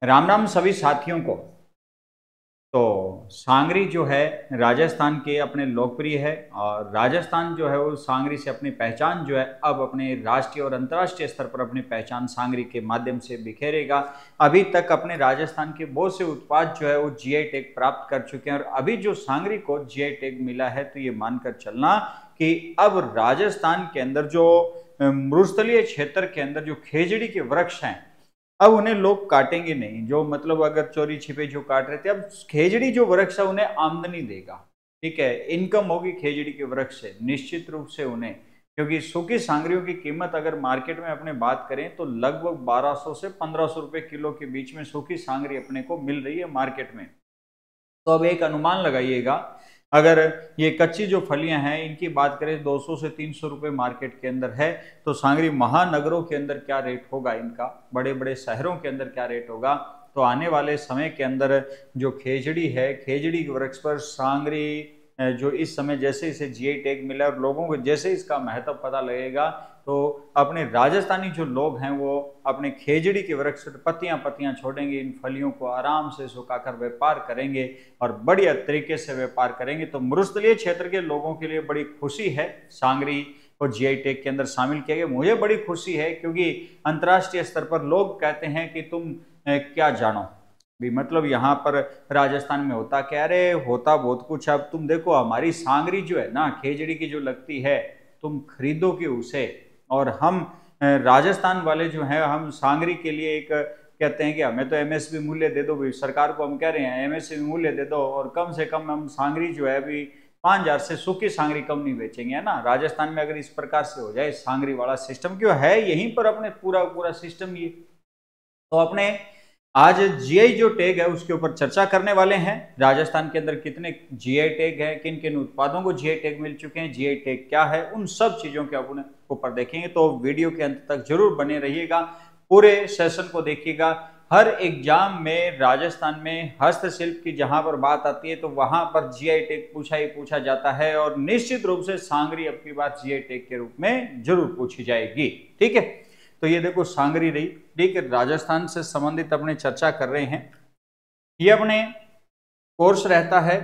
राम राम सभी साथियों को। तो सांगरी जो है राजस्थान के अपने लोकप्रिय है और राजस्थान जो है वो सांगरी से अपनी पहचान जो है अब अपने राष्ट्रीय और अंतर्राष्ट्रीय स्तर पर अपनी पहचान सांगरी के माध्यम से बिखेरेगा। अभी तक अपने राजस्थान के बहुत से उत्पाद जो है वो जीआई टैग प्राप्त कर चुके हैं और अभी जो सांगरी को जीआई टैग मिला है तो ये मानकर चलना कि अब राजस्थान के अंदर जो मरुस्थलीय क्षेत्र के अंदर जो खेजड़ी के वृक्ष हैं अब उन्हें लोग काटेंगे नहीं। जो मतलब अगर चोरी छिपे जो काट रहे थे, अब खेजड़ी जो वृक्ष है उन्हें आमदनी देगा। ठीक है, इनकम होगी खेजड़ी के वृक्ष से निश्चित रूप से उन्हें, क्योंकि सूखी सांगरियों की कीमत अगर मार्केट में अपने बात करें तो लगभग 1200 से 1500 रुपए किलो के बीच में सूखी सांगरी अपने को मिल रही है मार्केट में। तो अब एक अनुमान लगाइएगा, अगर ये कच्ची जो फलियां हैं इनकी बात करें 200 से 300 रुपए मार्केट के अंदर है, तो सांगरी महानगरों के अंदर क्या रेट होगा इनका, बड़े बड़े शहरों के अंदर क्या रेट होगा। तो आने वाले समय के अंदर जो खेजड़ी है, खेजड़ी के वृक्ष पर सांगरी जो इस समय जैसे इसे जीआई टैग मिला और लोगों को जैसे इसका महत्व पता लगेगा तो अपने राजस्थानी जो लोग हैं वो अपने खेजड़ी के वृक्ष पर पत्तियां पत्तियां छोड़ेंगे, इन फलियों को आराम से सुखाकर व्यापार करेंगे और बढ़िया तरीके से व्यापार करेंगे। तो मरुस्थलीय क्षेत्र के लोगों के लिए बड़ी खुशी है सांगरी को जीआई टैग के अंदर शामिल किया गया। मुझे बड़ी खुशी है क्योंकि अंतर्राष्ट्रीय स्तर पर लोग कहते हैं कि तुम क्या जानो भी, मतलब यहाँ पर राजस्थान में होता क्या, अरे होता बहुत कुछ। अब तुम देखो हमारी सांगरी जो है ना खेजड़ी की जो लगती है, तुम खरीदोगे उसे। और हम राजस्थान वाले जो हैं हम सांगरी के लिए एक कहते हैं कि हमें तो एमएसपी मूल्य दे दो, भी सरकार को हम कह रहे हैं एमएसपी मूल्य दे दो और कम से कम हम सांगरी जो है अभी 5000 से सूखी सांगरी कम नहीं बेचेंगे, है ना। राजस्थान में अगर इस प्रकार से हो जाए सांगरी वाला सिस्टम, क्यों है यहीं पर अपने पूरा पूरा सिस्टम ये। तो अपने आज जीआई जो टैग है उसके ऊपर चर्चा करने वाले हैं। राजस्थान के अंदर कितने जीआई टैग हैं, किन किन उत्पादों को जीआई टैग मिल चुके हैं, जीआई टैग क्या है, उन सब चीजों के अपने ऊपर देखेंगे। तो वीडियो के अंत तक जरूर बने रहिएगा, पूरे सेशन को देखिएगा। हर एग्जाम में राजस्थान में हस्तशिल्प की जहां पर बात आती है तो वहां पर जीआई टैग पूछा ही पूछा जाता है और निश्चित रूप से सांगरी अब की बात जीआई टैग के रूप में जरूर पूछी जाएगी। ठीक है, तो ये देखो सांगरी रही। ठीक है, राजस्थान से संबंधित अपने चर्चा कर रहे हैं। ये अपने कोर्स रहता है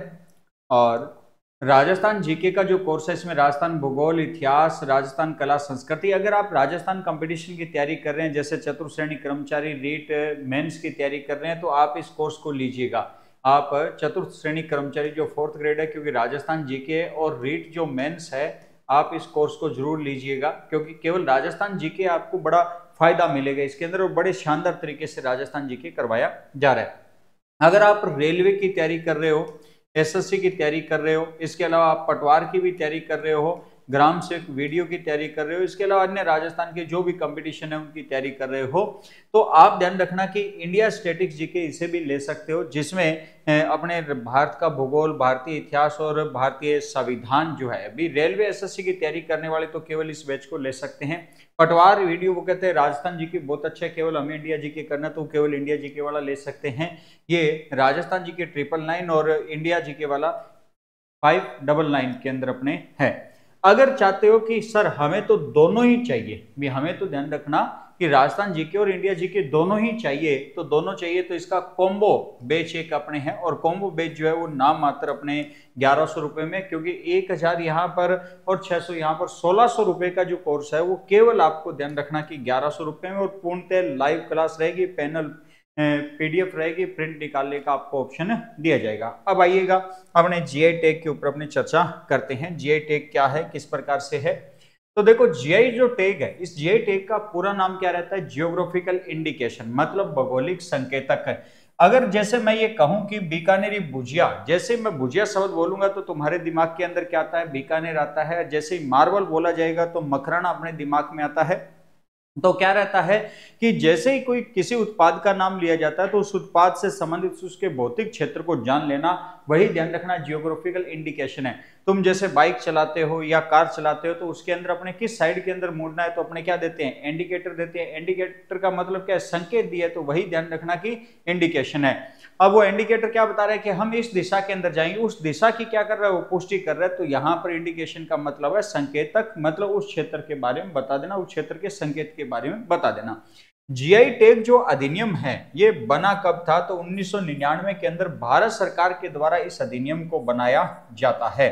और राजस्थान जीके का जो कोर्स है इसमें राजस्थान भूगोल, इतिहास, राजस्थान कला संस्कृति। अगर आप राजस्थान कंपटीशन की तैयारी कर रहे हैं जैसे चतुर्थ श्रेणी कर्मचारी रीट मेंस की तैयारी कर रहे हैं तो आप इस कोर्स को लीजिएगा। आप चतुर्थ श्रेणी कर्मचारी जो 4th ग्रेड है, क्योंकि राजस्थान जीके और रीट जो मेंस है आप इस कोर्स को जरूर लीजिएगा, क्योंकि केवल राजस्थान जीके आपको बड़ा फायदा मिलेगा इसके अंदर और बड़े शानदार तरीके से राजस्थान जीके करवाया जा रहा है। अगर आप रेलवे की तैयारी कर रहे हो, एसएससी की तैयारी कर रहे हो, इसके अलावा आप पटवार की भी तैयारी कर रहे हो, ग्राम सेवक वीडियो की तैयारी कर रहे हो, इसके अलावा अन्य राजस्थान के जो भी कंपटीशन है उनकी तैयारी कर रहे हो, तो आप ध्यान रखना कि इंडिया स्टैटिक्स जीके इसे भी ले सकते हो, जिसमें अपने भारत का भूगोल, भारतीय इतिहास और भारतीय संविधान जो है। अभी रेलवे एसएससी की तैयारी करने वाले तो केवल इस बैच को ले सकते हैं। पटवार वीडियो वो कहते हैं राजस्थान जीके बहुत अच्छा है, केवल हमें इंडिया जीके करना तो केवल इंडिया जीके वाला ले सकते हैं। ये राजस्थान जीके 999 और इंडिया जीके वाला 599 के अंदर अपने है। अगर चाहते हो कि सर हमें तो दोनों ही चाहिए, भी हमें तो ध्यान रखना कि राजस्थान जीके और इंडिया जीके दोनों ही चाहिए, तो दोनों चाहिए तो इसका कॉम्बो बैच एक अपने है और कॉम्बो बैच जो है वो नाम मात्र अपने 1100 रुपए में, क्योंकि 1000 यहाँ पर और 600 यहाँ पर 1600 रुपए का जो कोर्स है वो केवल आपको ध्यान रखना कि 1100 रुपए में और पूर्णतः लाइव क्लास रहेगी, पैनल पीडीएफ रहेगी, प्रिंट निकालने का आपको ऑप्शन दिया जाएगा। अब आइएगा अपने जीआई टैग के ऊपर अपनी चर्चा करते हैं। जीआई टैग क्या है, किस प्रकार से है। तो देखो जीआई जो टैग है, इस जीआई टैग का पूरा नाम क्या रहता है, जियोग्राफिकल इंडिकेशन, मतलब भौगोलिक संकेतक है। अगर जैसे मैं ये कहूं कि बीकानेरी भुजिया, जैसे मैं भुजिया शब्द बोलूंगा तो तुम्हारे दिमाग के अंदर क्या आता है, बीकानेर आता है। जैसे ही मार्बल बोला जाएगा तो मकराना अपने दिमाग में आता है। तो क्या रहता है कि जैसे ही कोई किसी उत्पाद का नाम लिया जाता है तो उस उत्पाद से संबंधित उसके भौतिक क्षेत्र को जान लेना, वही ध्यान रखना जियोग्राफिकल इंडिकेशन है। तुम जैसे बाइक चलाते हो या कार चलाते हो तो उसके अंदर अपने किस साइड के अंदर मुड़ना है तो अपने क्या देते हैं, इंडिकेटर देते हैं। इंडिकेटर का मतलब क्या है, संकेत दिया है, तो वही ध्यान रखना कि इंडिकेशन है। अब वो इंडिकेटर क्या बता रहा है कि हम इस दिशा के अंदर जाएंगे, उस दिशा की क्या कर रहा है, वो पुष्टि कर रहा है। तो यहाँ पर इंडिकेशन का मतलब है संकेतक, मतलब उस क्षेत्र के बारे में बता देना, उस क्षेत्र के संकेत के बारे में बता देना। जीआई टैग जो अधिनियम है ये बना कब था? तो 1999 के अंदर भारत सरकार के द्वारा इस अधिनियम को बनाया जाता है।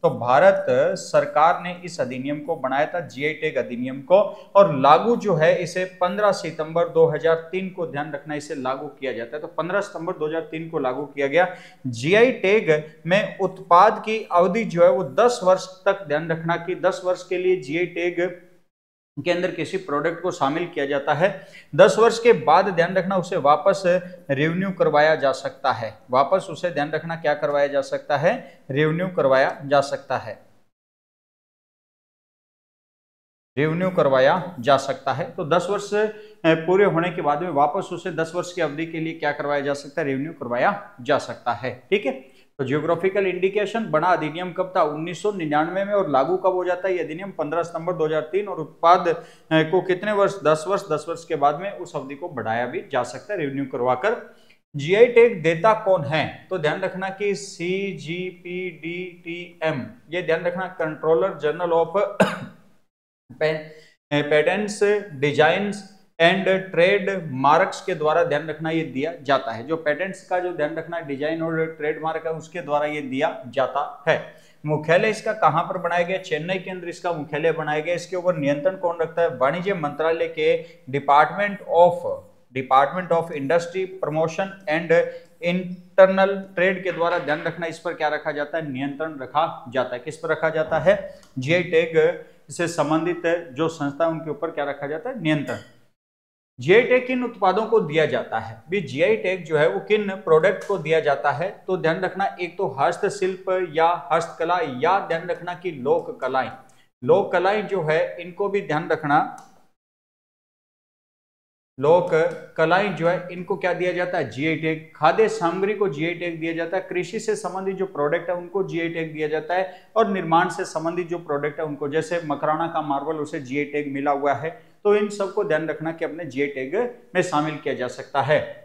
तो भारत सरकार ने इस अधिनियम को बनाया था, जीआई टैग अधिनियम को, और लागू जो है इसे 15 सितंबर 2003 को, ध्यान रखना, इसे लागू किया जाता है। तो 15 सितंबर 2003 को लागू किया गया। जीआई टैग में उत्पाद की अवधि जो है वो 10 वर्ष तक, ध्यान रखना कि 10 वर्ष के लिए जीआई टैग के अंदर किसी प्रोडक्ट को शामिल किया जाता है। 10 वर्ष के बाद, ध्यान रखना, उसे वापस रिन्यू करवाया जा सकता है। वापस उसे, ध्यान रखना, क्या करवाया जा सकता है? रिन्यू करवाया जा सकता है। रिन्यू करवाया जा सकता है। तो 10 वर्ष पूरे होने के बाद में वापस उसे 10 वर्ष की अवधि के लिए क्या करवाया जा सकता है? रिन्यू करवाया जा सकता है। ठीक है। तो जियोग्राफिकल इंडिकेशन बना अधिनियम कब था? 1999 में। और लागू कब हो जाता है ये अधिनियम? 15 सितंबर 2003। और उत्पाद को कितने वर्ष? 10 वर्ष। 10 वर्ष के बाद में उस अवधि को बढ़ाया भी जा सकता है रिन्यू करवाकर। जीआई टैग देता कौन है? तो ध्यान रखना कि CGPDTM, ये ध्यान रखना, controller general of patents, designs and trade marks के द्वारा, ध्यान रखना, ये दिया जाता है। जो पेटेंट्स का जो, ध्यान रखना, डिजाइन और ट्रेडमार्क है उसके द्वारा ये दिया जाता है। मुख्यालय इसका कहां पर बनाया गया? चेन्नई के अंदर इसका मुख्यालय बनाया गया। इसके ऊपर नियंत्रण कौन रखता है? वाणिज्य मंत्रालय के department of industry promotion and internal trade के द्वारा, ध्यान रखना, इस पर क्या रखा जाता है? नियंत्रण रखा जाता है। किस पर रखा जाता है? जीआई टैग से संबंधित जो संस्था उनके ऊपर क्या रखा जाता है? नियंत्रण। जीआई टैग किन उत्पादों को दिया जाता है? भी जीआई टैग जो है वो किन प्रोडक्ट को दिया जाता है? तो ध्यान रखना, एक तो हस्तशिल्प या हस्तकला, या ध्यान रखना कि लोक कलाएं। लोक कलाएं जो है इनको भी ध्यान रखना, लोक कलाएं जो है इनको क्या दिया जाता है? GI tag. खाद्य सामग्री को जीआई टैग दिया जाता है। कृषि से संबंधित जो प्रोडक्ट है उनको जीआई टैग दिया जाता है। और निर्माण से संबंधित जो प्रोडक्ट है उनको, जैसे मकराना का मार्बल, उसे जीआई टैग मिला हुआ है। तो इन सबको ध्यान रखना कि अपने जीआई टैग में शामिल किया जा सकता है।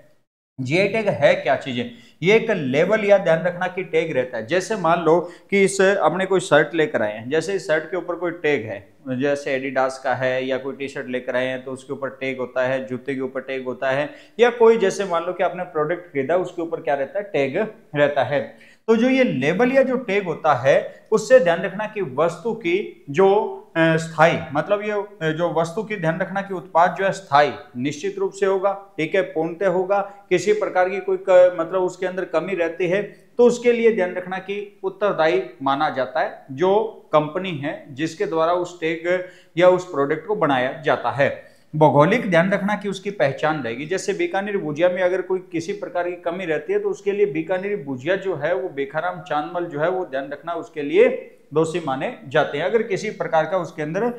जीआई टैग है क्या चीजें? ये एक लेबल या, ध्यान रखना कि टैग रहता है। जैसे मान लो कि इस अपने कोई शर्ट लेकर आए हैं, जैसे इस शर्ट के ऊपर कोई टैग है, जैसे एडिडास का है, या कोई टी शर्ट लेकर आए हैं तो उसके ऊपर टैग होता है, जूते के ऊपर टैग होता है, या कोई, जैसे मान लो कि आपने प्रोडक्ट खरीदा, उसके ऊपर क्या रहता है? टैग रहता है। तो जो ये लेबल या जो टैग होता है उससे ध्यान रखना कि वस्तु की जो स्थायी, मतलब ये जो वस्तु की, ध्यान रखना कि उत्पाद जो है स्थायी निश्चित रूप से होगा, ठीक है, पूर्णतः होगा, किसी प्रकार की कोई मतलब उसके अंदर कमी रहती है तो उसके लिए ध्यान रखना कि उत्तरदायी माना जाता है जो कंपनी है जिसके द्वारा उस टैग या उस प्रोडक्ट को बनाया जाता है। भौगोलिक, ध्यान रखना कि उसकी पहचान रहेगी। जैसे बीकानेर भुजिया में अगर कोई किसी प्रकार की कमी रहती है तो उसके लिए बीकानेरी भुजिया जो है वो बेखाराम चांदमल जो है वो, ध्यान रखना, उसके लिए दोषी माने जाते हैं अगर किसी प्रकार का उसके अंदर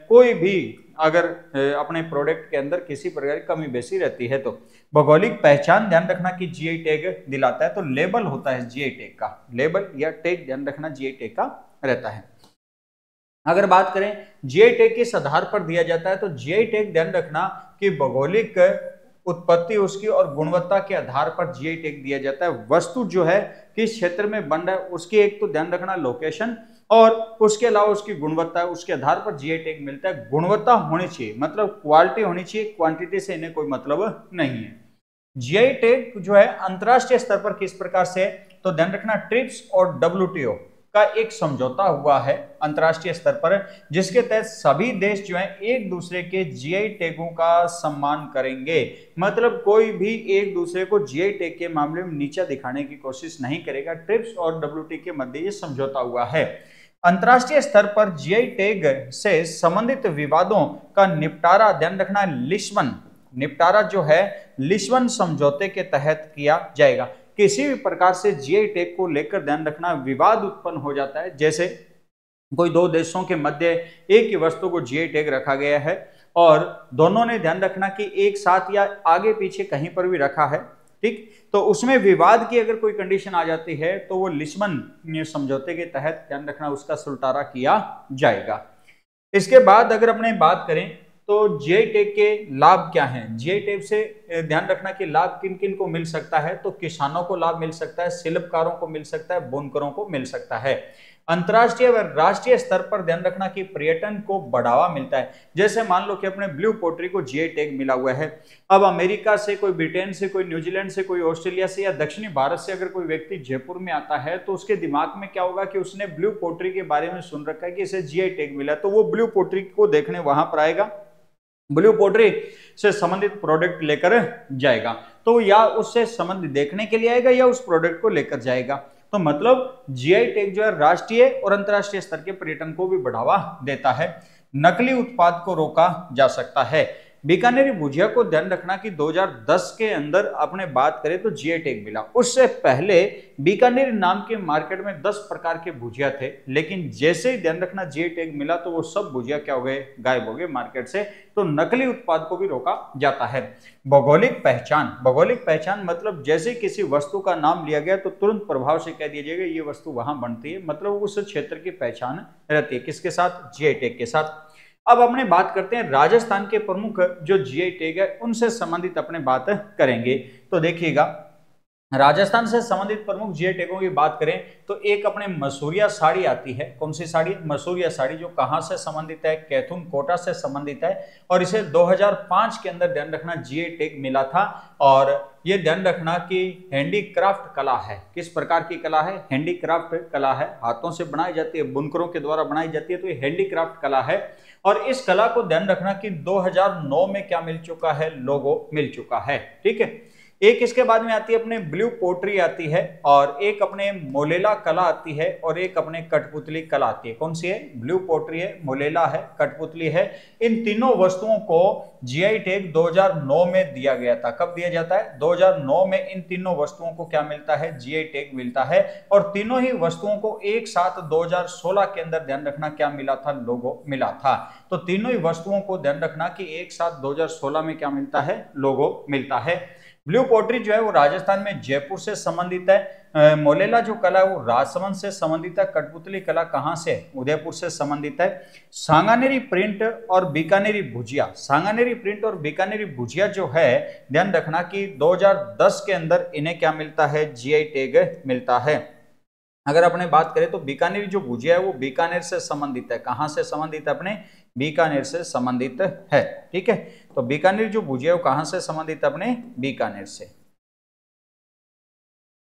कोई भी अगर अपने प्रोडक्ट के अंदर किसी प्रकार की कमी बेसी रहती है। तो भौगोलिक पहचान, ध्यान रखना कि जीआई टैग दिलाता है। तो लेबल होता है जीआई टैग का, लेबल या टैग, ध्यान रखना, जीआई टैग का रहता है। अगर बात करें जीआई टैग किस आधार पर दिया जाता है, तो जीआई टैग, ध्यान रखना कि भौगोलिक उत्पत्ति उसकी और गुणवत्ता के आधार पर जीआई टैग दिया जाता है। वस्तु जो है किस क्षेत्र में बन रहा है उसकी एक तो ध्यान रखना लोकेशन, और उसके अलावा उसकी गुणवत्ता है, उसके आधार पर जीआई टैग मिलता है। गुणवत्ता होनी चाहिए, मतलब क्वालिटी होनी चाहिए, क्वांटिटी से इन्हें कोई मतलब नहीं है। जीआई टैग जो है अंतरराष्ट्रीय स्तर पर किस प्रकार से, तो ध्यान रखना ट्रिप्स और डब्ल्यूटीओ का एक समझौता हुआ है अंतरराष्ट्रीय स्तर पर, जिसके तहत सभी देश जो है एक दूसरे के जीआई टैगों का सम्मान करेंगे। मतलब कोई भी एक दूसरे को जीआई टैग के मामले में नीचा दिखाने की कोशिश नहीं करेगा। ट्रिप्स और डब्ल्यूटीओ के मध्य ये समझौता हुआ है। अंतरराष्ट्रीय स्तर पर जीआई टैग से संबंधित विवादों का निपटारा, ध्यान रखना, लिस्बन निपटारा जो है लिस्बन समझौते के तहत किया जाएगा। किसी भी प्रकार से जीआई टैग को लेकर, ध्यान रखना, विवाद उत्पन्न हो जाता है, जैसे कोई दो देशों के मध्य एक ही वस्तु को जीआई टैग रखा गया है और दोनों ने, ध्यान रखना कि एक साथ या आगे पीछे कहीं पर भी रखा है, ठीक, तो उसमें विवाद की अगर कोई कंडीशन आ जाती है तो वो लिस्बन समझौते के तहत, ध्यान रखना, उसका सुलटारा किया जाएगा। इसके बाद अगर अपने बात करें तो जीआई टैग के लाभ क्या हैं? जीआई टैग से ध्यान रखना कि लाभ किन किन को मिल सकता है, तो किसानों को लाभ मिल सकता है, शिल्पकारों को मिल सकता है, बुनकरों को मिल सकता है। अंतर्राष्ट्रीय व राष्ट्रीय स्तर पर ध्यान रखना कि पर्यटन को बढ़ावा मिलता है। जैसे मान लो कि अपने ब्लू पोट्री को जीआई टैग मिला हुआ है। अब अमेरिका से, कोई ब्रिटेन से, कोई न्यूजीलैंड से, कोई ऑस्ट्रेलिया से या दक्षिणी भारत से अगर कोई व्यक्ति जयपुर में आता है तो उसके दिमाग में क्या होगा कि उसने ब्लू पोट्री के बारे में सुन रखा है कि इसे जीआई टैग मिला, तो वो ब्लू पोट्री को देखने वहां पर आएगा, ब्लू पोट्री से संबंधित प्रोडक्ट लेकर जाएगा। तो या उससे संबंधित देखने के लिए आएगा या उस प्रोडक्ट को लेकर जाएगा। तो मतलब जीआई टैग जो है राष्ट्रीय और अंतर्राष्ट्रीय स्तर के पर्यटन को भी बढ़ावा देता है। नकली उत्पाद को रोका जा सकता है। बीकानेरी भुजिया को ध्यान रखना कि 2010 के अंदर अपने बात करें तो जीआई टैग मिला। उससे पहले बीकानेरी नाम के मार्केट में 10 प्रकार के भुजिया थे, लेकिन जैसे ही ध्यान रखना जीआई टैग मिला तो वो सब भुजिया क्या हो गए, गायब हो गए मार्केट से। तो नकली उत्पाद को भी रोका जाता है। भौगोलिक पहचान, भौगोलिक पहचान मतलब जैसे किसी वस्तु का नाम लिया गया तो तुरंत प्रभाव से कह दिया जाएगा ये वस्तु वहां बनती है, मतलब उस क्षेत्र की पहचान रहती है। किसके साथ? जीआई टैग के साथ। अब अपने बात करते हैं राजस्थान के प्रमुख जो जीआई टैग है उनसे संबंधित अपने बात करेंगे। तो देखिएगा, राजस्थान से संबंधित प्रमुख जीआई टैगों की बात करें तो एक अपने मसूरिया साड़ी आती है। कौन सी साड़ी? मसूरिया साड़ी, जो कहां से संबंधित है? कैथून कोटा से संबंधित है और इसे 2005 के अंदर ध्यान रखना जीआई टैग मिला था। और ये ध्यान रखना कि हैंडीक्राफ्ट कला है। किस प्रकार की कला है? हैंडीक्राफ्ट कला है, हाथों से बनाई जाती है, बुनकरों के द्वारा बनाई जाती है, तो ये हैंडीक्राफ्ट कला है। और इस कला को ध्यान रखना कि 2009 में क्या मिल चुका है? लोगो मिल चुका है। ठीक है। एक इसके बाद में आती है अपने ब्लू पोट्री आती है, और एक अपने मोलेला कला आती है, और एक अपने कठपुतली कला आती है। कौन सी है? ब्लू पोट्री है, मोलेला है, कठपुतली है। इन तीनों वस्तुओं को जीआई टैग 2009 में दिया गया था। कब दिया जाता है? 2009 में इन तीनों वस्तुओं को क्या मिलता है? जीआई टैग मिलता है। और तीनों ही वस्तुओं को एक साथ 2016 के अंदर ध्यान रखना क्या मिला था? लोगो मिला था। तो तीनों ही वस्तुओं को ध्यान रखना कि एक साथ 2016 में क्या मिलता है? लोगो मिलता है। ब्लू पोट्री जो है वो राजस्थान में जयपुर से संबंधित है। मोलेला जो कला है वो राजसमंद से संबंधित है। कठपुतली कला कहां से? उदयपुर से संबंधित है। सांगानेरी प्रिंट और बीकानेरी भुजिया, सांगानेरी प्रिंट और बीकानेरी भुजिया जो है ध्यान रखना कि 2010 के अंदर इन्हें क्या मिलता है? जीआई टैग मिलता है। अगर अपने बात करें तो बीकानेरी जो भुजिया है वो बीकानेर से संबंधित है। कहां से संबंधित है? अपने बीकानेर से संबंधित है। ठीक है। तो बीकानेर जो भुजिया है वो कहां से संबंधित है? अपने बीकानेर से।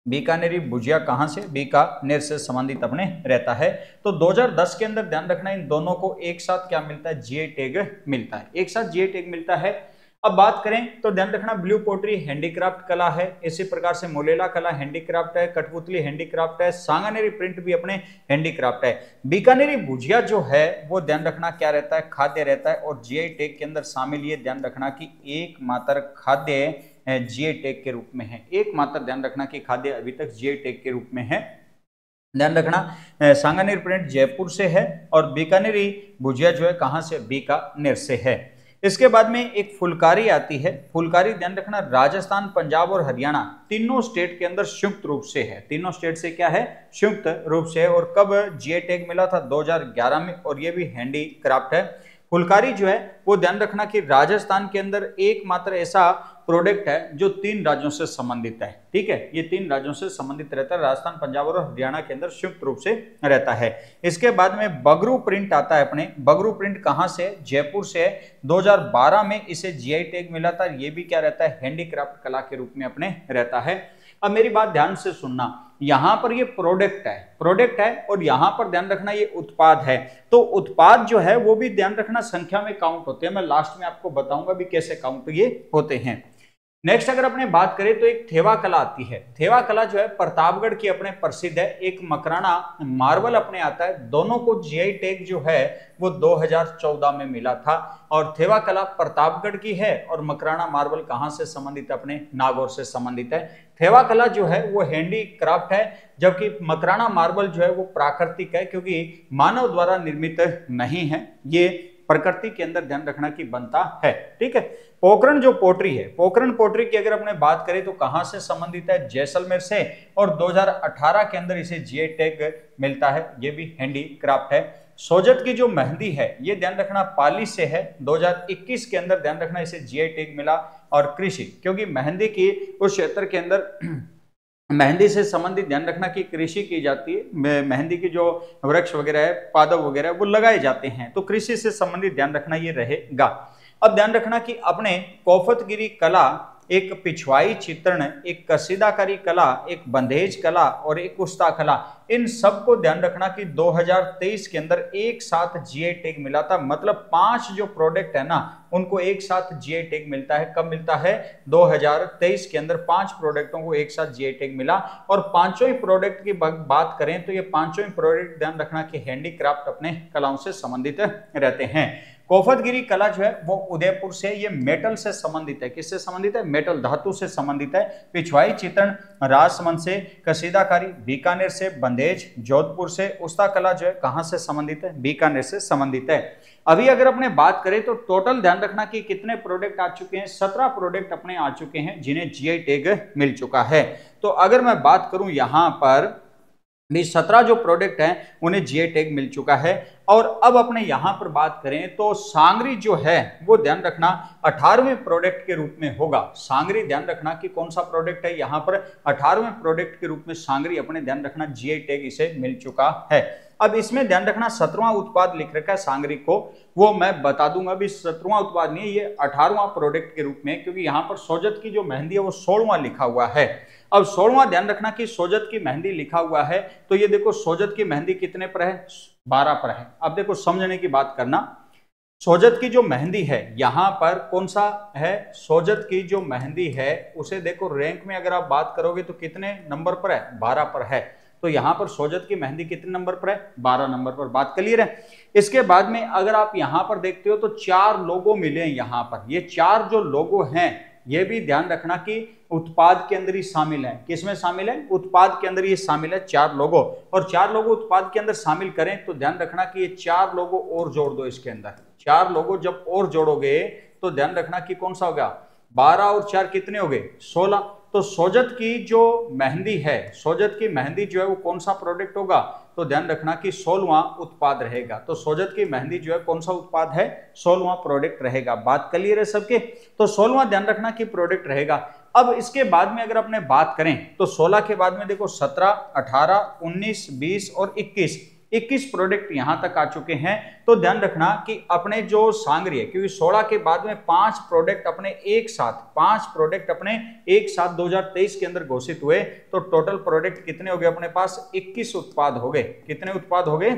बीकानेरी भुजिया कहां से? बीकानेर से संबंधित अपने रहता है। तो 2010 के अंदर ध्यान रखना इन दोनों को एक साथ क्या मिलता है? जीआई टैग मिलता है। एक साथ जीआई टैग मिलता है। अब बात करें तो ध्यान रखना ब्लू पोट्री हैंडीक्राफ्ट कला है, इसी प्रकार से मोलेला कला हैंडीक्राफ्ट है, कठपुतली हैंडीक्राफ्ट है, सांगानेरी प्रिंट भी अपने हैंडीक्राफ्ट है। बीकानेरी भुजिया जो है वो ध्यान रखना क्या रहता है? खाद्य रहता है। और जीआई टैग के अंदर शामिल ये ध्यान रखना कि एकमात्र खाद्य जीआई टैग के रूप में है। एकमात्र ध्यान रखना कि खाद्य अभी तक जीआई टैग के रूप में है। ध्यान रखना सांगानेरी प्रिंट जयपुर से है और बीकानेरी भुजिया जो है कहां से? बीकानेर से है। इसके बाद में एक फुलकारी आती है। फुलकारी ध्यान रखना राजस्थान, पंजाब और हरियाणा तीनों स्टेट के अंदर संयुक्त रूप से है। तीनों स्टेट से क्या है? संयुक्त रूप से है। और कब जीआई टैग मिला था? 2011 में। और ये भी हैंडीक्राफ्ट है। फुलकारी जो है वो ध्यान रखना कि राजस्थान के अंदर एकमात्र ऐसा प्रोडक्ट है जो 3 राज्यों से संबंधित है। ठीक है। ये 3 राज्यों से संबंधित रहता है। राजस्थान, पंजाब और हरियाणा के अंदर संयुक्त रूप से रहता है। इसके बाद में बगरू प्रिंट आता है अपने। बगरू प्रिंट कहां से? जयपुर से है। 2012 में इसे जीआई टैग मिला था। ये भी क्या रहता है? हैंडीक्राफ्ट कला के रूप में अपने रहता है। अब मेरी बात ध्यान से सुनना, यहां पर ये प्रोडक्ट है, प्रोडक्ट है, और यहां पर ध्यान रखना ये उत्पाद है। तो उत्पाद जो है वो भी ध्यान रखना संख्या में काउंट होते हैं। मैं लास्ट में आपको बताऊंगा भी कैसे काउंट ये होते हैं। नेक्स्ट अगर अपने बात करें तो एक थेवा कला आती है। थेवा कला जो है प्रतापगढ़ की अपने प्रसिद्ध है। एक मकराना मार्बल अपने आता है। दोनों को जीआई टैग जो है वो 2014 में मिला था। और थेवा कला प्रतापगढ़ की है और मकराना मार्बल कहां से संबंधित? अपने नागौर से संबंधित है। थेवा कला जो है वो हैंडीक्राफ्ट है, जबकि मकराना मार्बल जो है वो प्राकृतिक है, क्योंकि मानव द्वारा निर्मित नहीं है, ये प्रकृति के अंदर ध्यान रखना कि बनता है। ठीक है। पोखरण जो पोट्री है, पोखरण पोट्री की अगर अपने बात करें तो कहां से संबंधित है? जैसलमेर से। और 2018 के अंदर इसे जीआई टैग मिलता है। ये भी हैंडीक्राफ्ट है। सोजत की जो मेहंदी है ये ध्यान रखना पाली से है। 2021 के अंदर ध्यान रखना इसे जीआई टैग मिला। और कृषि, क्योंकि मेहंदी की उस क्षेत्र के अंदर मेहंदी से संबंधित ध्यान रखना कि कृषि की जाती है, मेहंदी की जो वृक्ष वगैरह है, पादप वगैरह वो लगाए जाते हैं, तो कृषि से संबंधित ध्यान रखना ये रहेगा। अब ध्यान रखना कि अपने कोफतगिरी कला एक पिछवाई चित्रण, एक कसीदाकारी कला, एक बंधेज कला और एक उस्ता कला, इन सबको ध्यान रखना कि 2023 के अंदर एक साथ जीआई टैग मिला था। मतलब 5 जो प्रोडक्ट है ना उनको एक साथ जीआई टैग मिलता है। कब मिलता है? 2023 के अंदर 5 प्रोडक्टों को एक साथ जीआई टैग मिला। और पांचों ही प्रोडक्ट की बात करें तो ये पांचों ही प्रोडक्ट ध्यान रखना कि हैंडीक्राफ्ट अपने कलाओं से संबंधित रहते हैं। कोफतगिरी कला जो है वो उदयपुर से, ये मेटल से संबंधित है। किससे संबंधित है? मेटल धातु से संबंधित है। पिछवाई चित्रण राजसमंद से, कसीदाकारी बीकानेर से, बंदेज जोधपुर से, उस्ता कला जो है कहां से संबंधित है? बीकानेर से संबंधित है। अभी अगर अपने बात करें तो टोटल ध्यान रखना कि कितने प्रोडक्ट आ चुके हैं? 17 प्रोडक्ट अपने आ चुके हैं जिन्हें जीआई टैग मिल चुका है। तो अगर मैं बात करूं यहां पर भी 17 जो प्रोडक्ट हैं उन्हें जीआई टैग मिल चुका है। और अब अपने यहां पर बात करें तो सांगरी जो है वो ध्यान रखना 18वें प्रोडक्ट के रूप में होगा। सांगरी ध्यान रखना कि कौन सा प्रोडक्ट है, यहां पर 18वें प्रोडक्ट के रूप में सांगरी अपने ध्यान रखना जीआई टैग इसे मिल चुका है। अब इसमें ध्यान रखना 17वां उत्पाद लिख रखा है सांगरी को, वो मैं बता दूंगा। अभी 17वां उत्पाद नहीं है, ये 18वां प्रोडक्ट के रूप में, क्योंकि यहां पर सोजत की जो मेहंदी है वो 16वां लिखा हुआ है। अब 16वां ध्यान रखना कि सोजत की मेहंदी लिखा हुआ है, तो ये देखो सोजत की मेहंदी कितने पर है? 12 पर है। अब देखो समझने की बात करना, सोजत की जो मेहंदी है यहां पर कौन सा है? सोजत की जो मेहंदी है उसे देखो रैंक में अगर आप बात करोगे तो कितने नंबर पर है? 12 पर है। तो यहां पर सोजत की मेहंदी कितने नंबर पर है? 12 नंबर पर। बात क्लियर है? इसके बाद में अगर आप यहां पर देखते हो तो 4 लोगो मिले हैं यहां पर। ये 4 जो लोगो हैं ये भी ध्यान रखना कि उत्पाद के अंदर ही शामिल है। किसमें शामिल है? उत्पाद के अंदर ये शामिल है 4 लोगो। और 4 लोगो उत्पाद के अंदर शामिल करें तो ध्यान रखना कि ये 4 लोगो और जोड़ दो इसके अंदर। 4 लोगो जब और जोड़ोगे तो ध्यान रखना कि कौन सा होगा? 12 और 4 कितने हो गए? 16। तो सोजत की जो मेहंदी है, सोजत की मेहंदी जो है वो कौन सा प्रोडक्ट होगा? तो ध्यान रखना कि 16वां उत्पाद रहेगा। तो सोजत की मेहंदी जो है कौन सा उत्पाद है? 16वां प्रोडक्ट रहेगा। बात क्लियर है सबके? तो 16वां ध्यान रखना कि प्रोडक्ट रहेगा। अब इसके बाद में अगर अपने बात करें तो 16 के बाद में देखो 17, 18, 19, 20 और 21 प्रोडक्ट यहां तक आ चुके हैं। तो ध्यान रखना कि अपने जो सांगरी है, क्योंकि 16 के बाद में 5 प्रोडक्ट अपने एक साथ 2023 के अंदर घोषित हुए। तो टोटल प्रोडक्ट कितने हो गए अपने पास? 21 उत्पाद हो गए। कितने उत्पाद हो गए?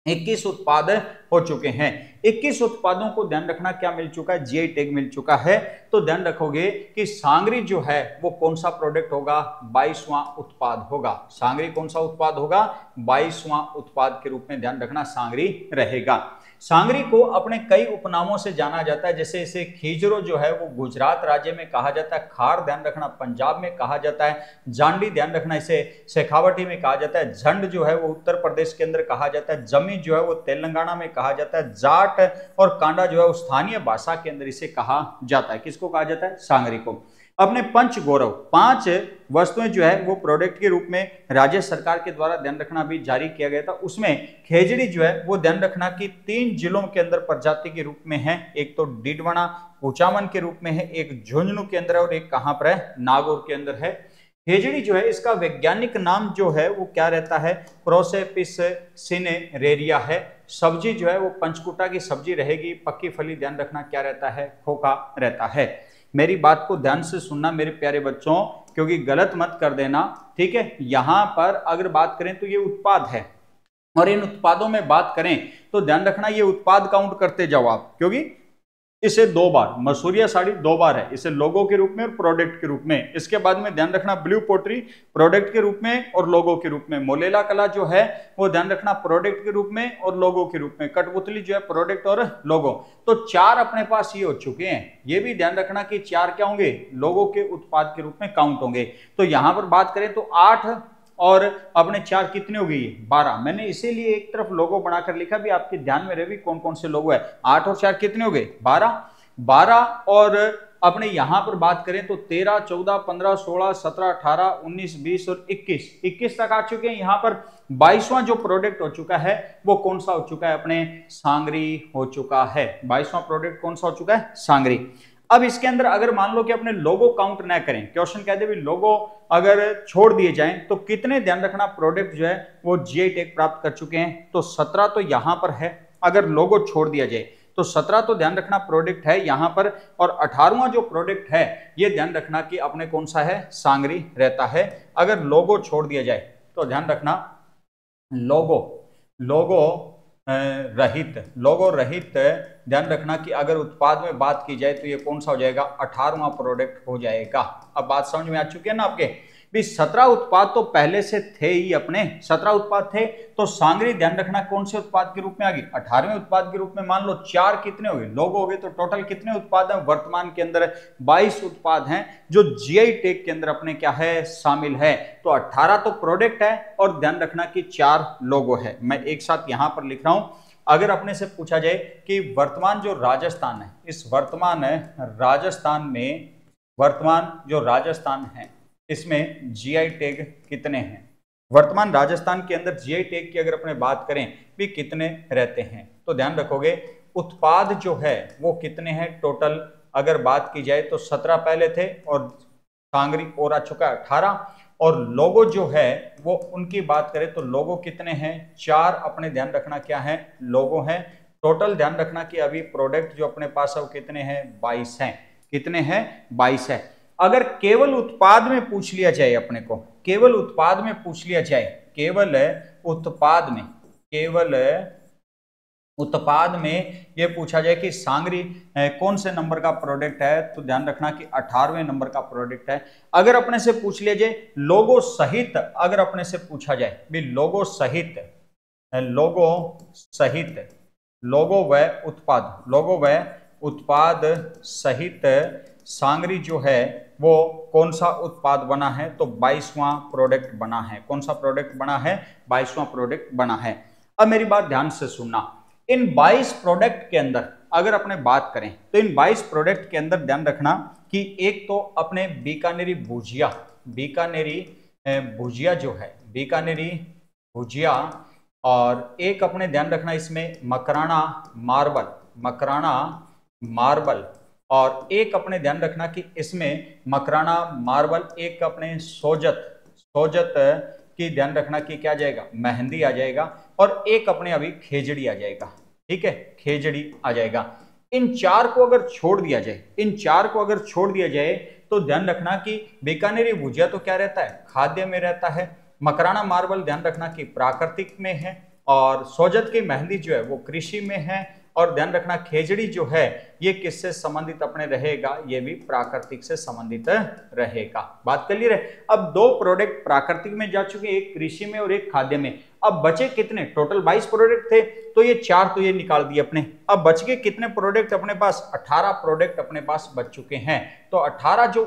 21 उत्पाद हो चुके हैं। 21 उत्पादों को ध्यान रखना क्या मिल चुका है? जीआई टैग मिल चुका है। तो ध्यान रखोगे कि सांगरी जो है वो कौन सा प्रोडक्ट होगा? 22वां उत्पाद होगा। सांगरी कौन सा उत्पाद होगा? 22वां उत्पाद के रूप में ध्यान रखना सांगरी रहेगा। सांगरी को अपने कई उपनामों से जाना जाता है, जैसे इसे खीजरो जो है वो गुजरात राज्य में कहा जाता है, खार ध्यान रखना पंजाब में कहा जाता है, जांडी ध्यान रखना इसे शेखावटी में कहा जाता है, झंड जो है वो उत्तर प्रदेश के अंदर कहा जाता है, जमी जो है वो तेलंगाना में कहा जाता है, जाट और कांडा जो है वो स्थानीय भाषा के अंदर इसे कहा जाता है। किसको कहा जाता है? सांगरी को। अपने पंच गौरव 5 वस्तुएं जो है वो प्रोडक्ट के रूप में राज्य सरकार के द्वारा ध्यान रखना भी जारी किया गया था। उसमें खेजड़ी जो है वो ध्यान रखना कि 3 जिलों के अंदर प्रजाति के रूप में है। एक तो डीडवाना कुचामन के रूप में है, एक झुंझुनू के अंदर है और एक कहां पर है? नागौर के अंदर है। खेजड़ी जो है इसका वैज्ञानिक नाम जो है वो क्या रहता है? प्रोसेपिस सिनेरेरिया है। सब्जी जो है वो पंचकुटा की सब्जी रहेगी। पक्की फली ध्यान रखना क्या रहता है? खोखा रहता है। मेरी बात को ध्यान से सुनना मेरे प्यारे बच्चों, क्योंकि गलत मत कर देना, ठीक है? यहां पर अगर बात करें तो ये उत्पाद है और इन उत्पादों में बात करें तो ध्यान रखना ये उत्पाद काउंट करते जाओ आप, क्योंकि इसे 2 बार, मसूरिया साड़ी 2 बार है, इसे लोगो के रूप में और प्रोडक्ट के रूप में। इसके बाद में ध्यान रखना ब्लू पोट्री प्रोडक्ट के रूप में और लोगो के रूप में। मोलेला कला जो है वो ध्यान रखना प्रोडक्ट के रूप में और लोगो के रूप में। कठपुतली जो है प्रोडक्ट और लोगो। तो 4 अपने पास ये हो चुके हैं। ये भी ध्यान रखना कि 4 क्या होंगे? लोगो के उत्पाद के रूप में काउंट होंगे। तो यहां पर बात करें तो 8 और अपने 4 कितने हो गई? 12। मैंने इसीलिए एक तरफ लोगो बनाकर लिखा भी आपके ध्यान में रहे भी कौन कौन से लोगो है। 8 और 4 कितने हो गए? 12 और अपने यहां पर बात करें तो 13, 14, 15, 16, 17, 18, 19, 20 और 21 तक आ चुके हैं। यहां पर 22वां जो प्रोडक्ट हो चुका है वो कौन सा हो चुका है? अपने सांगरी हो चुका है। 22वां प्रोडक्ट कौन सा हो चुका है? सांगरी। अब इसके अंदर अगर मान लो कि अपने लोगो काउंट ना करें, क्वेश्चन कहते हैं लोगो अगर छोड़ दिए जाएं तो कितने, ध्यान रखना, प्रोडक्ट जो है वो जीआई टैग प्राप्त कर चुके हैं। तो 17 तो यहां पर है, अगर लोगो छोड़ दिया जाए तो 17 तो ध्यान रखना प्रोडक्ट है यहां पर, और 18वां जो प्रोडक्ट है ये ध्यान रखना कि अपने कौन सा है, सांगरी रहता है। अगर लोगो छोड़ दिया जाए तो ध्यान रखना लोगो रहित ध्यान रखना कि अगर उत्पाद में बात की जाए तो ये कौन सा हो जाएगा, 18वां प्रोडक्ट हो जाएगा। अब बात समझ में आ चुकी है ना आपके भी 17 उत्पाद तो पहले से थे ही, अपने 17 उत्पाद थे, तो सांगरी ध्यान रखना कौन से उत्पाद के रूप में आ गई, 18वें उत्पाद के रूप में। मान लो 4 कितने हो गए, लोगो हो गए, तो टोटल कितने उत्पाद हैं वर्तमान के अंदर, 22 उत्पाद हैं जो जीआई टैग के अंदर अपने क्या है, शामिल है। तो 18 तो प्रोडक्ट है और ध्यान रखना कि 4 लोगो है। मैं एक साथ यहां पर लिख रहा हूं। अगर अपने से पूछा जाए कि वर्तमान जो राजस्थान है, इस वर्तमान जो राजस्थान है इसमें जीआई टैग कितने हैं, वर्तमान राजस्थान के अंदर जीआई टैग की अगर अपने बात करें भी कितने रहते हैं, तो ध्यान रखोगे उत्पाद जो है वो कितने हैं टोटल। अगर बात की जाए तो 17 पहले थे और सांगरी और आ चुका 18, और लोगो जो है वो उनकी बात करें तो लोगो कितने हैं, 4 अपने ध्यान रखना क्या है, लोगो हैं। टोटल ध्यान रखना कि अभी प्रोडक्ट जो अपने पास है वो कितने हैं, 22 हैं। कितने हैं, 22 है। अगर केवल उत्पाद में पूछ लिया जाए, अपने को केवल उत्पाद में पूछ लिया जाए, केवल उत्पाद में ये पूछा जाए कि सांगरी कौन से नंबर का प्रोडक्ट है, तो ध्यान रखना कि 18वें नंबर का प्रोडक्ट है। अगर अपने से पूछ लिया जाए लोगो सहित, अगर अपने से पूछा जाए भी लोगो व उत्पाद सहित सांगरी जो है वो कौन सा उत्पाद बना है, तो 22वां प्रोडक्ट बना है। कौन सा प्रोडक्ट बना है, 22वां प्रोडक्ट बना है। अब मेरी बात ध्यान से सुनना, इन 22 प्रोडक्ट के अंदर अगर अपने बात करें तो इन 22 प्रोडक्ट के अंदर ध्यान रखना कि एक तो अपने बीकानेरी भुजिया और एक अपने ध्यान रखना इसमें मकराना मार्बल, और एक अपने ध्यान रखना कि इसमें मकराना मार्बल, एक अपने सोजत की ध्यान रखना कि क्या जाएगा, मेहंदी आ जाएगा, और एक अपने अभी खेजड़ी आ जाएगा। ठीक है, खेजड़ी आ जाएगा। इन 4 को अगर छोड़ दिया जाए तो ध्यान रखना कि बीकानेरी भुजिया तो क्या रहता है, खाद्य में रहता है। मकराना मार्बल ध्यान रखना कि प्राकृतिक में है, और सोजत की मेहंदी जो है वो कृषि में है, और ध्यान रखना खेजड़ी जो है ये किससे संबंधित अपने रहेगा, ये भी प्राकृतिक से संबंधित रहेगा। बात क्लियर है। अब 2 प्रोडक्ट प्राकृतिक में जा चुके, एक कृषि में और एक खाद्य में। अब बचे कितने, टोटल 22 प्रोडक्ट थे, तो ये 4 तो ये निकाल दिए अपने। अब बच के कितने प्रोडक्ट अपने पास, 18 प्रोडक्ट अपने पास बच चुके हैं। तो 18 जो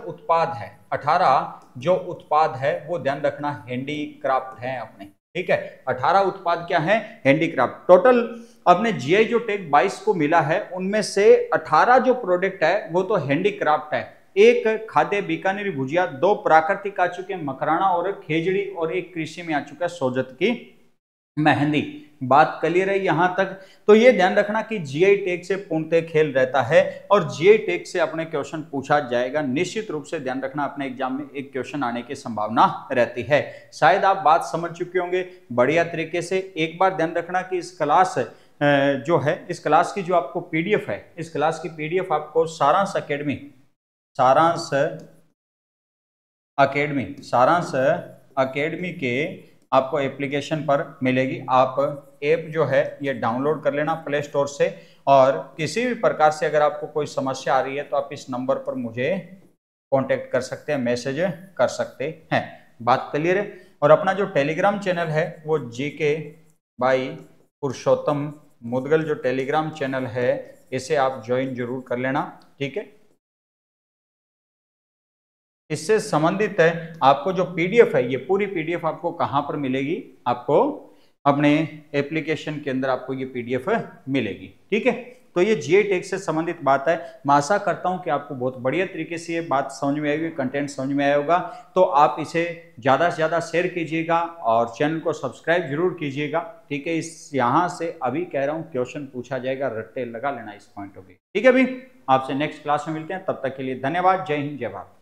उत्पाद है वो ध्यान रखना हैंडीक्राफ्ट है अपने। ठीक है, 18 उत्पाद क्या है, हैंडीक्राफ्ट। टोटल अपने जीआई जो टैग 22 को मिला है उनमें से 18 जो प्रोडक्ट है वो तो हैंडीक्राफ्ट है। एक खाद्य बीकानेरी भुजिया, 2 प्राकृतिक आ चुके हैं मकराना और खेजड़ी, और एक कृषि में आ चुका है सोजत की मेहंदी। बात क्लियर है यहां तक। तो ये ध्यान रखना कि जीआई टैग से पूर्णतः खेल रहता है, और जीआई टैग से अपने क्वेश्चन पूछा जाएगा। निश्चित रूप से ध्यान रखना अपने एग्जाम में एक क्वेश्चन आने की संभावना रहती है। शायद आप बात समझ चुके होंगे बढ़िया तरीके से। एक बार ध्यान रखना कि इस क्लास जो है, इस क्लास की जो आपको पीडीएफ है, इस क्लास की पीडीएफ आपको सारांश अकेडमी के आपको एप्लीकेशन पर मिलेगी। आप ऐप जो है ये डाउनलोड कर लेना प्ले स्टोर से, और किसी भी प्रकार से अगर आपको कोई समस्या आ रही है तो आप इस नंबर पर मुझे कांटेक्ट कर सकते हैं, मैसेज कर सकते हैं। बात क्लियर है। और अपना जो टेलीग्राम चैनल है वो जीके बाई पुरुषोत्तम मुदगल जो टेलीग्राम चैनल है इसे आप ज्वाइन जरूर कर लेना। ठीक है, इससे संबंधित है आपको जो पीडीएफ है, ये पूरी पीडीएफ आपको कहां पर मिलेगी, आपको अपने एप्लीकेशन के अंदर आपको ये पीडीएफ मिलेगी। ठीक है, तो ये जीआई टैग से संबंधित बात है। मैं आशा करता हूं कि आपको बहुत बढ़िया तरीके से ये बात समझ में आएगी, कंटेंट समझ में आया होगा। तो आप इसे ज़्यादा से ज़्यादा शेयर कीजिएगा और चैनल को सब्सक्राइब जरूर कीजिएगा, ठीक है। इस यहाँ से अभी कह रहा हूँ क्वेश्चन पूछा जाएगा, रट्टे लगा लेना इस पॉइंट ऑफ व्यू, ठीक है। अभी आपसे नेक्स्ट क्लास में मिलते हैं, तब तक के लिए धन्यवाद। जय हिंद, जय भारत।